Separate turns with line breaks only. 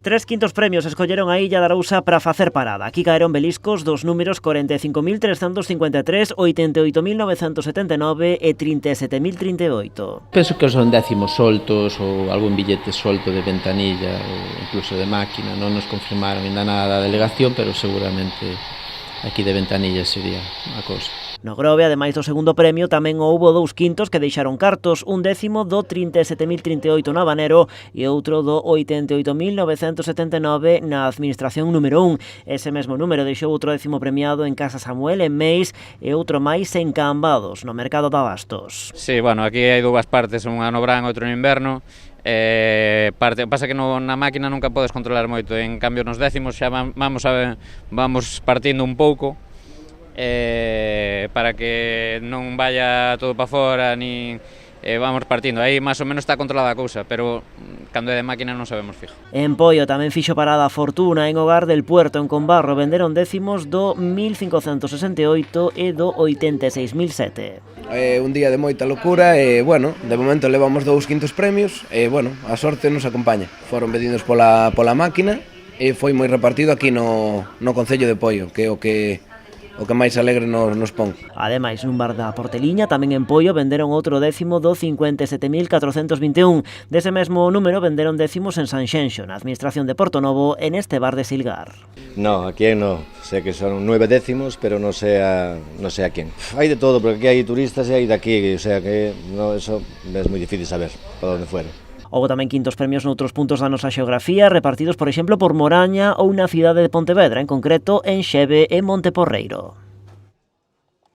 Tres quintos premios escolleron a Illa de Arousa para facer parada. Aquí caeron beliscos dos números 45.353, 88.979 e 37.038.
Penso que son décimos soltos ou algún billete solto de ventanilla ou incluso de máquina. Non nos confirmaron ainda nada da delegación, pero seguramente aquí de ventanilla sería a cousa.
No Grove, ademais do segundo premio, tamén houbo dous quintos que deixaron cartos, un décimo do 37.038 no Habanero e outro do 88.979 na administración número 1. Ese mesmo número deixou outro décimo premiado en Casa Samuel, en Meis, e outro máis en Cambados, no mercado de abastos.
Sí, bueno, aquí hai dúas partes, unha no verán e outra no inverno. Pasa que na máquina nunca podes controlar moito, en cambio nos décimos xa vamos partindo un pouco, para que non vaya todo para fora, nin vamos partindo. Aí máis ou menos está controlada a cousa, pero cando é de máquina non sabemos fijo.
En Poio tamén fixo parada a Fortuna en Hogar del Puerto, en Combarro, venderon décimos do 1.568 e do 86.007.
Un día de moita locura e, bueno, de momento levamos dous quintos premios e, bueno, a sorte nos acompaña. Foron vendidos pola máquina e foi moi repartido aquí no Concello de Poio, que é o que máis alegre nos pon.
Ademais, nun bar da Porteliña, tamén en Poio, venderon outro décimo do 57.421. Dese mesmo número venderon décimos en Sanxenxo, na administración de Portonovo, en este bar de Silgar.
No, aquí no. Sé que son 9 décimos, pero no sé a quién. Hai de todo, porque aquí hai turistas e hai de aquí, o sea que no, eso es moi difícil saber para onde fuera.
Houbo tamén quintos premios noutros puntos da nosa xeografía, repartidos, por exemplo, por Moraña ou na cidade de Pontevedra, en concreto en Xeve e Monteporreiro.